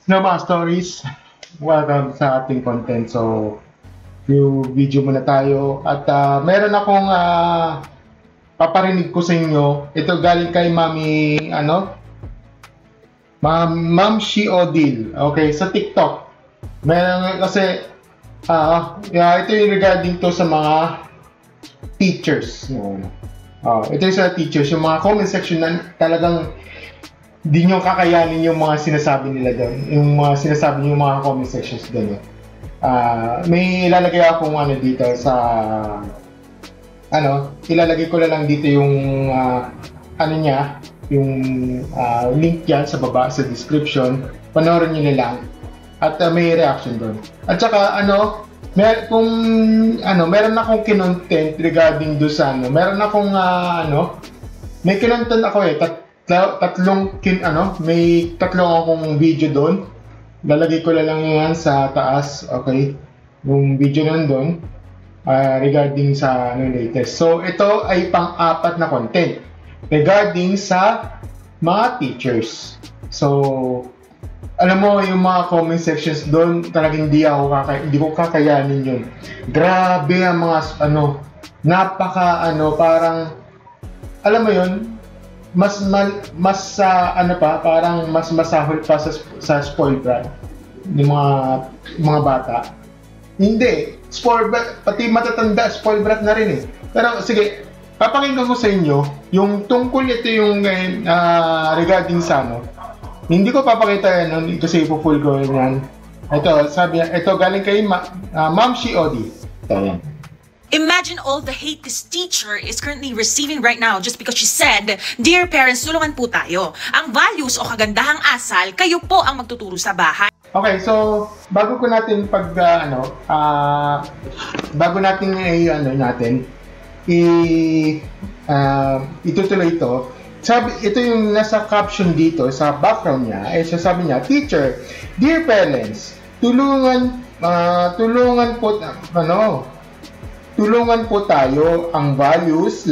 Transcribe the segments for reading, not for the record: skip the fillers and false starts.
Snow mga stories, welcome sa ating content. So, yung video muna tayo. At meron akong paparinig ko sa inyo. Ito galing kay Mami, Ma'am She Odil. Okay, sa TikTok. Meron kasi, ito yung regarding to sa mga teachers. Ito yung sa teachers. Yung mga comment section na talagang di nyo kakayanin yung mga sinasabi nila doon. Yung mga sinasabi nyo yung mga comment sections doon. May ilalagay akong dito sa ilalagay ko na lang dito yung yung link yan sa baba sa description. Panoorin nyo na lang at may reaction doon. At saka meron akong kinontent regarding do sa meron akong may kinontent ako may tatlong akong video doon. Lalagay ko lang yan sa taas, okay? Yung video nandun regarding sa latest. So, ito ay pang-apat na content regarding sa mga teachers. So, alam mo, yung mga comment sections doon, talagang hindi ko kakayanin yun. Grabe ang mga, parang, alam mo yun, parang mas masahol pa sa spoiled brat ng mga bata. Hindi, spoiled brat, pati matatanda spoiled brat na rin eh. Pero sige, papakinggan ko sa inyo yung tungkol ito yung regarding sa hindi ko papakita yan kasi ipo-full ko yan. Ito, sabi niya, ito galing kay Ma'am She Odil. Ito yan. Imagine all the hate this teacher is currently receiving right now just because she said, "Dear parents, tulungan po tayo. Ang values o kagandahang asal, kayo po ang magtuturo sa bahay." Okay, so bago natin itutuloy ito. Ito yung nasa caption dito sa background niya. Sabi niya, "Teacher, dear parents, tulungan po tayo, ang values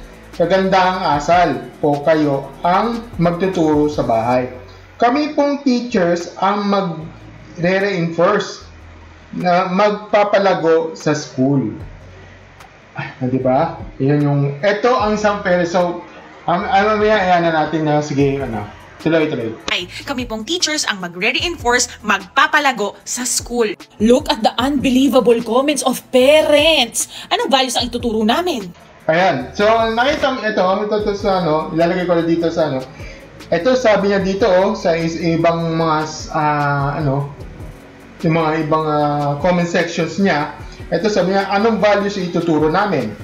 / kagandahang asal po kayo ang magtuturo sa bahay. Kami pong teachers ang magre-reinforce na magpapalago sa school." Di ba? Ito ang isang so, ayan na natin na, sige, tuloy. Kami pong teachers ang magre-reinforce, magpapalago sa school. Look at the unbelievable comments of parents. Anong values ang ituturo namin? Ayan. So, nakita mo ito sa ilalagay ko na dito sa Ito sabi niya dito sa ibang mga yung mga ibang comment sections niya. Ito sabi niya, anong values ituturo namin?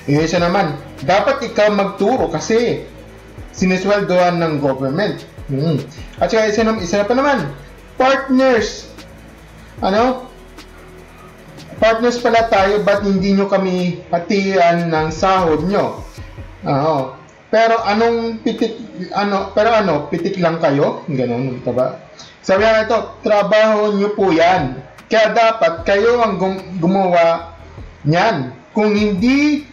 Yung isa naman, dapat ikaw magturo kasi sinisweldohan ng government. At saka isa pa naman, partners. Partners pala tayo, ba't hindi nyo kami hatian ng sahod nyo? Pero pitik lang kayo? Ganun, diba? Sabi nga ito, trabaho nyo po yan. Kaya dapat kayo ang gumawa niyan. Kung hindi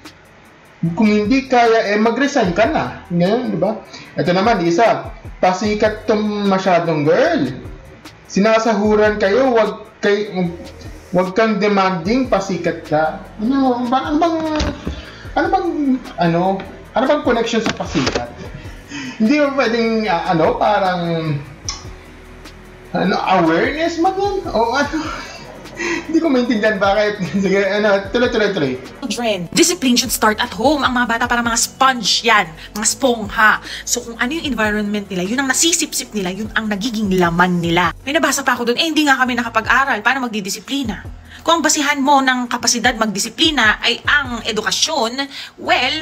kaya, mag-resign ka na. Ganyan, di ba? Ito naman, isa. Pasikat tong masyadong girl. Sinasahuran kayo, wag kang demanding, pasikat ka. Ano bang connection sa pasikat? Hindi mo pwedeng, awareness man yun? O hindi ko maintindihan bakit. Sige, tuloy. Children, discipline should start at home. Ang mga bata parang mga sponge yan, mga spongha. So kung ano yung environment nila, yun ang nasisip-sip nila, yun ang nagiging laman nila. May nabasa pa ako doon, hindi nga kami nakapag-aral, paano magdidisiplina? Kung ang basihan mo ng kapasidad magdisiplina ay ang edukasyon, well,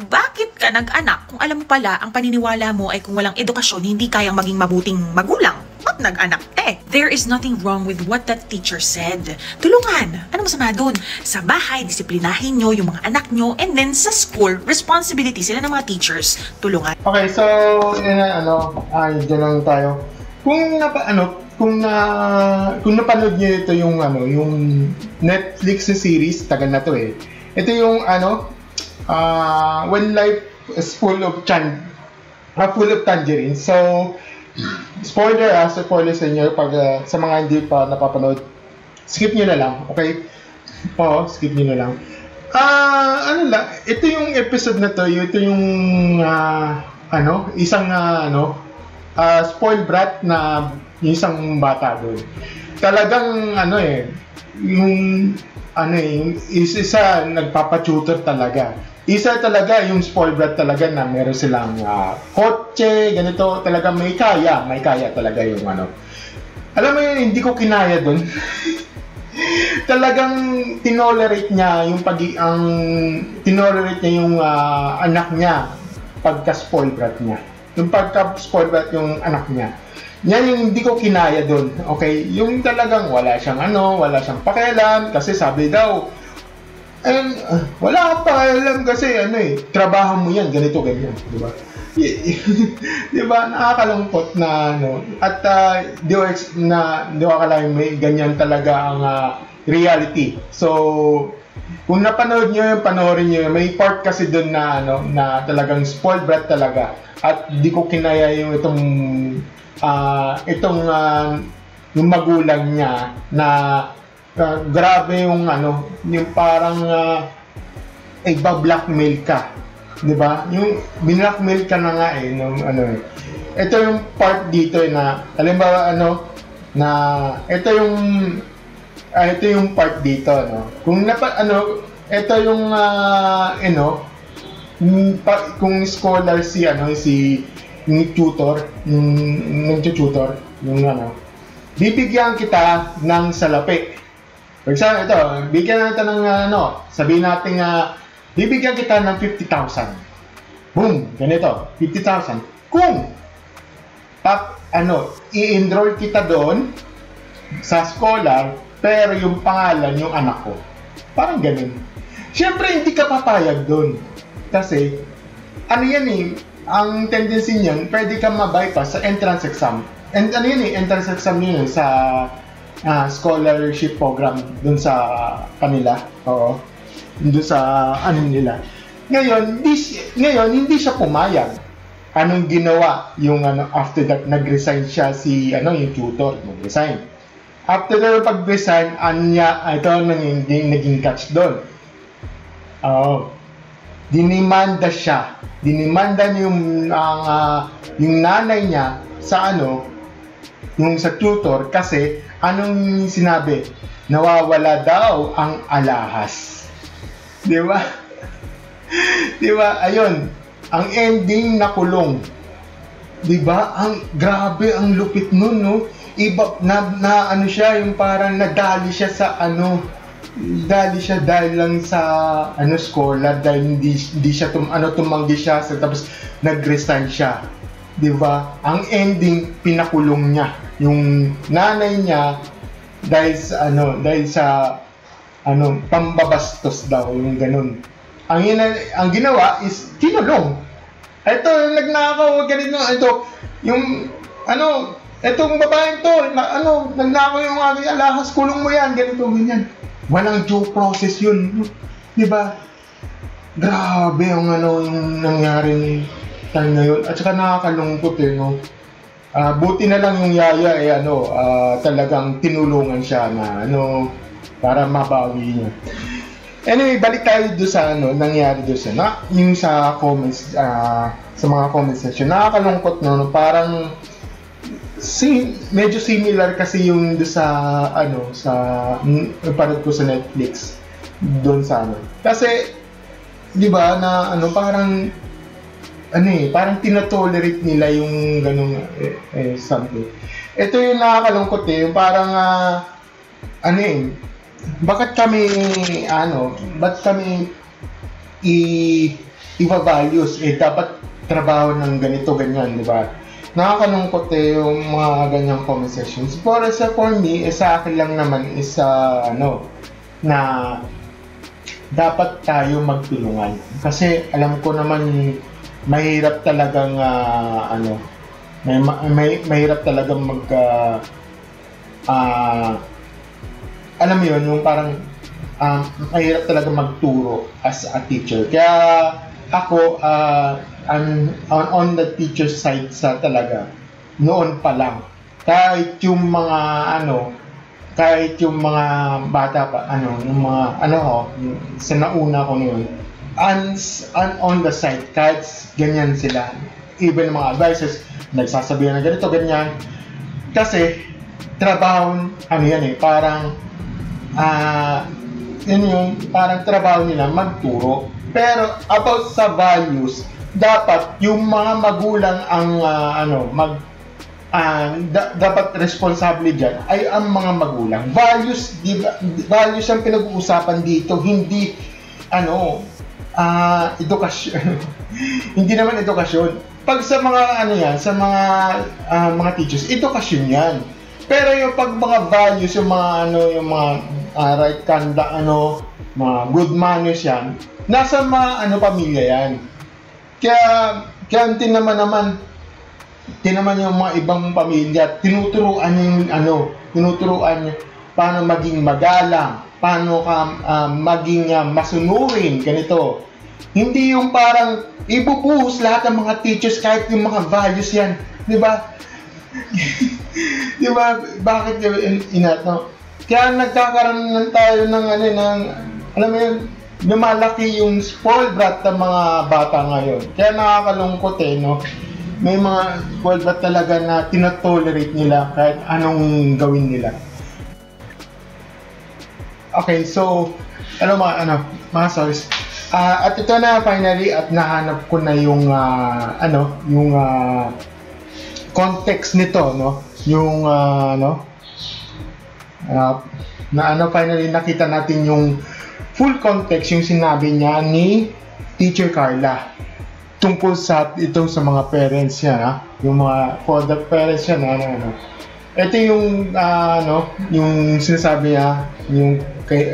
bakit ka nag-anak kung alam mo pala ang paniniwala mo ay kung walang edukasyon, hindi kayang maging mabuting magulang? Ba't nag-anak There is nothing wrong with what that teacher said. Tulungan. Ano masama doon? Sa bahay, disiplinahin nyo yung mga anak nyo, and then sa school, responsibility sila ng mga teachers. Tulungan. Okay, so, dyan lang tayo. Kung napanood niyo ito yung Netflix series, tagal na to eh. Ito yung When Life is Full of Tangerines. So, spoiler sa inyo pag sa mga hindi pa napapanood. Skip nyo na lang, okay? Oo, skip nyo na lang. Ano lang, ito yung episode na to, ito yung isang spoiled brat na yung isang bata doon. Talagang yung isa nagpapatutor talaga. Isa talaga yung spoiled brat talaga na meron silang kotse, ganito, talaga may kaya talaga yung Alam mo yun, hindi ko kinaya doon. Talagang tinolerate niya yung anak niya pagka-spoiled brat niya. Yung pagka-spoiled brat yung anak niya. Yan yung hindi ko kinaya doon. Okay? Yung talagang wala siyang pakialam kasi sabi daw wala kang pakialam kasi trabaho mo yan, ganito, ganyan, di ba? Di ba? Nakakalungkot na at di ko akalain may ganyan talaga ang reality. So, kung napanood nyo yun, panoorin nyo yun. May part kasi doon na na talagang spoiled brat talaga. At di ko kinaya yung yung magulang niya na grabe yung yung parang iba-blackmail ka, 'di ba? Yung binlackmail ka na nga ito yung part dito na halimbawa na ito yung part dito kung ito yung kung scholar si yung tutor yung bibigyan kita ng salapi. For example, ito, bigyan natin ng sabihin natin bibigyan kita ng 50,000. Boom, ganito, 50,000. Kung i-enroll kita doon sa scholar, pero yung pangalan yung anak ko. Parang ganun. Siyempre, hindi ka papayag doon. Kasi, ang tendency niyan, pwede ka ma-bypass sa entrance exam. And entrance exam yun sa scholarship program dun sa kanila. Oo. Dun sa nila. Ngayon, hindi siya pumayag. Anong ginawa? Yung after that, nag-resign siya yung tutor, nag-resign. After that, pag-resign, ito naging catch doon. Oo. Dinimanda siya. Dinimanda niya yung nanay niya sa yung sa tutor kasi anong sinabi? Nawawala daw ang alahas. Di ba? Di ba? Ayun. Ang ending nakulong. Di ba? Grabe ang lupit nun, no? Iba na siya, yung parang nadali siya sa dali siya dahil lang sa scholar dahil hindi siya tumanggi siya tapos nag-resign siya. 'Di ba? Ang ending pinakulong niya yung nanay niya dahil sa pambabastos daw, yung ganun. Ang ginawa is kinulong. Ito nagnakaw ganito, etong babaeng to nagnakaw yung aking alahas, kulong mo yan, ganito ganyan. Walang due process yun, 'di ba? Grabe yung yung nangyari time na yun. At saka nakakalungkot buti na lang yung yaya talagang tinulungan siya na para mabawi niya. Anyway, balik tayo doon sa nangyari doon yung sa comments, sa mga comment section. Nakakalungkot parang medyo similar kasi yung doon sa sa parang ko sa Netflix doon sa kasi 'di ba na parang parang tinotolerate nila yung ganung something. Ito yung nakakalungkot yung parang bakit kami i-values dapat trabaho ng ganito ganyan, di ba? Nakakalungkot yung mga ganyang comment sections. For me, sa akin lang naman is na dapat tayo magtulungan kasi alam ko naman mahirap talagang mahirap talagang alam mo yun, yung parang mahirap talaga magturo as a teacher. Kaya ako I'm on the teacher side sa talaga noon pa lang. Kahit yung mga kahit yung mga bata pa, yung mga, sa nauna ko noon, on the side, kahit ganyan sila, even mga advisors, nagsasabihan na ganito, ganyan, kasi, trabaho, parang, parang trabaho nila magturo. Pero, about sa values, dapat yung mga magulang ang, dapat responsable dyan ay ang mga magulang. Values, values ang pinag-uusapan dito, hindi edukasyon. Hindi naman edukasyon. Pag sa mga sa mga teachers, edukasyon 'yan. Pero yung pag mga values, yung mga yung mga right conduct, mga good manners 'yan, nasa mga pamilya 'yan. Kaya tinaman yung mga ibang pamilya, tinuturuan paano maging magalang, paano ka maging masunurin, ganito. Hindi yung parang ibubuhos lahat ng mga teachers kahit yung mga values yan, di ba? Di ba? Bakit Kaya nagkakaroon tayo ng alam mo yun, lumalaki yung spoiled brat ng mga bata ngayon. Kaya nakakalungkot no? May mga spoiled brat talaga na tinatolerate nila kahit anong gawin nila. Okay, so mga sorry. At ito na finally, at nahanap ko na yung context nito, no? Yung finally nakita natin yung full context, yung sinabi niya ni Teacher Carla tungkol sa sa mga parents niya, yung mga for the parents niya ito yung yung sinasabi niya, yung kay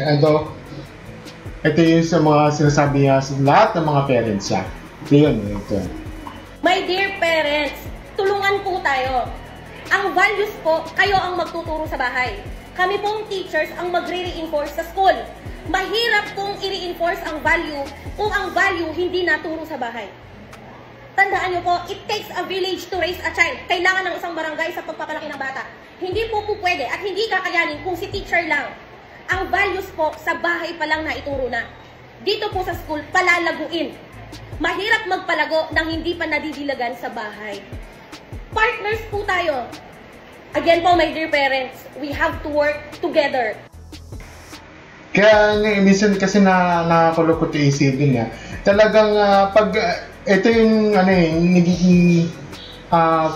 ito yung sa mga sinasabi niya sa lahat ng mga parents niya. Ito. My dear parents, tulungan po tayo. Ang values po, kayo ang magtuturo sa bahay. Kami pong teachers ang magre-reinforce sa school. Mahirap pong i-reinforce ang value kung ang value hindi naturo sa bahay. Tandaan niyo po, it takes a village to raise a child. Kailangan ng isang barangay sa pagpapalaki ng bata. Hindi po pwede at hindi kakayanin kung si teacher lang. Ang values po, sa bahay pa lang na ituro na. Dito po sa school, palalaguin. Mahirap magpalago nang hindi pa nadidilagan sa bahay. Partners po tayo. Again po, my dear parents, we have to work together. Kaya minsan kasi nakakulukot yung isipin niya. Talagang pag ito yung nagiging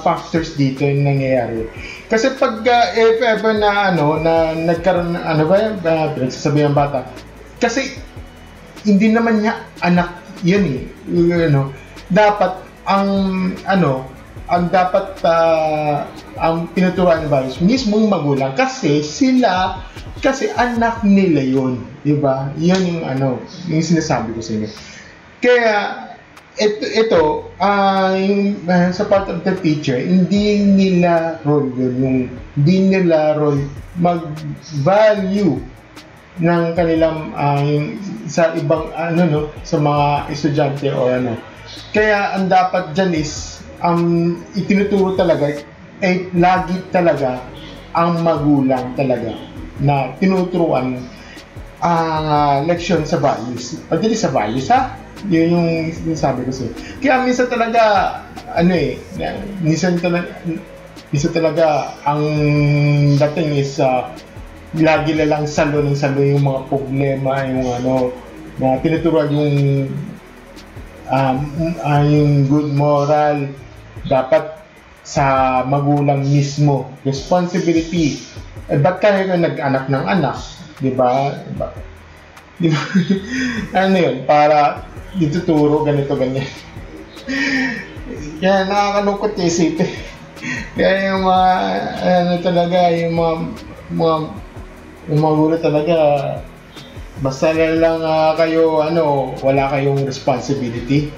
factors dito yung nangyayari. Kasi pag if ever na nagkaroon pinagsasabihan ng bata. Kasi hindi naman niya anak yun dapat ang dapat ang tinuturuan ng values mismong magulang kasi anak nila yun, di ba? Yun yung sinasabi ko sa inyo. Kaya ito sa part of the teacher, hindi nila role yun, hindi nila role mag-value ng kanilang sa ibang sa mga estudyante o Kaya ang dapat dyan is itinuturo talaga lagi talaga ang magulang talaga na tinuturuan ang leksyon sa values. Pagdating sa values yun yung sinasabi ko sa'yo. Kaya minsan talaga minsan talaga ang dating is lagi lang salo yung mga problema, yung na tinuturuan yung good moral dapat sa magulang mismo. Responsibility. Ba't ka nag-anak ng anak? Di ba? Yun? Para dituturo ganito, ganyan. Kaya nakakalungkot yung isipin. Kaya yung mga, talaga, yung mga magulo talaga, basta lang kayo, wala kayong responsibility.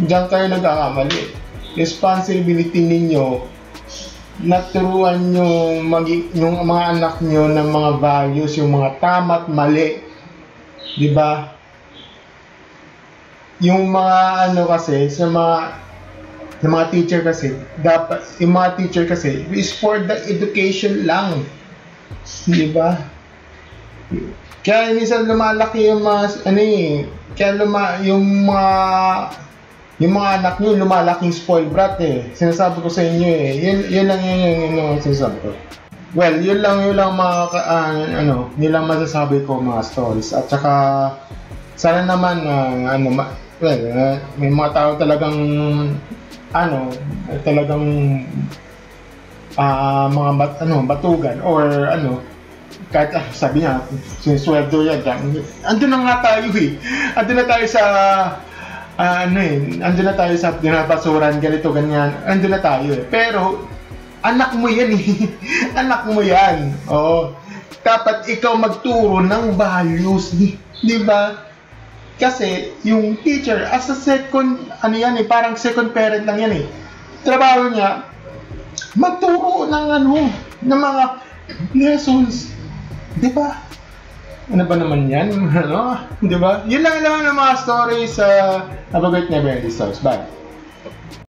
Diyan kayo nagkakamali. Responsibility ninyo, naturuan nyo yung mga anak nyo ng mga values, yung mga tama at mali. Diba? Yung mga kasi, sa mga Yung mga teacher kasi, is for the education lang. Di ba? Kaya minsan lumalaki yung mga, yung mga anak nyo, lumalaking spoiled brat eh. Sinasabi ko sa inyo eh. Yun lang yung sinasabi ko. Well, yun lang yun lang masasabi ko mga stories. At saka, sana naman, may mga tao talagang, mga batugan or kahit sabi niya, sinisweldo yan. Andun na nga tayo eh. Andun na tayo sa, andun na tayo sa dinabasuran, ganito, ganyan. Andun na tayo eh. Pero, anak mo yan eh. Anak mo yan. Oo. Dapat ikaw magturo ng values. Di ba? Kasi, yung teacher, as a second, parang second parent lang yan eh. Trabaho niya, magturo ng mga lessons. Di ba? Ano ba naman yan? Di ba? Yun lang naman ang mga stories sa Habagat Never Ending Stories. Bye.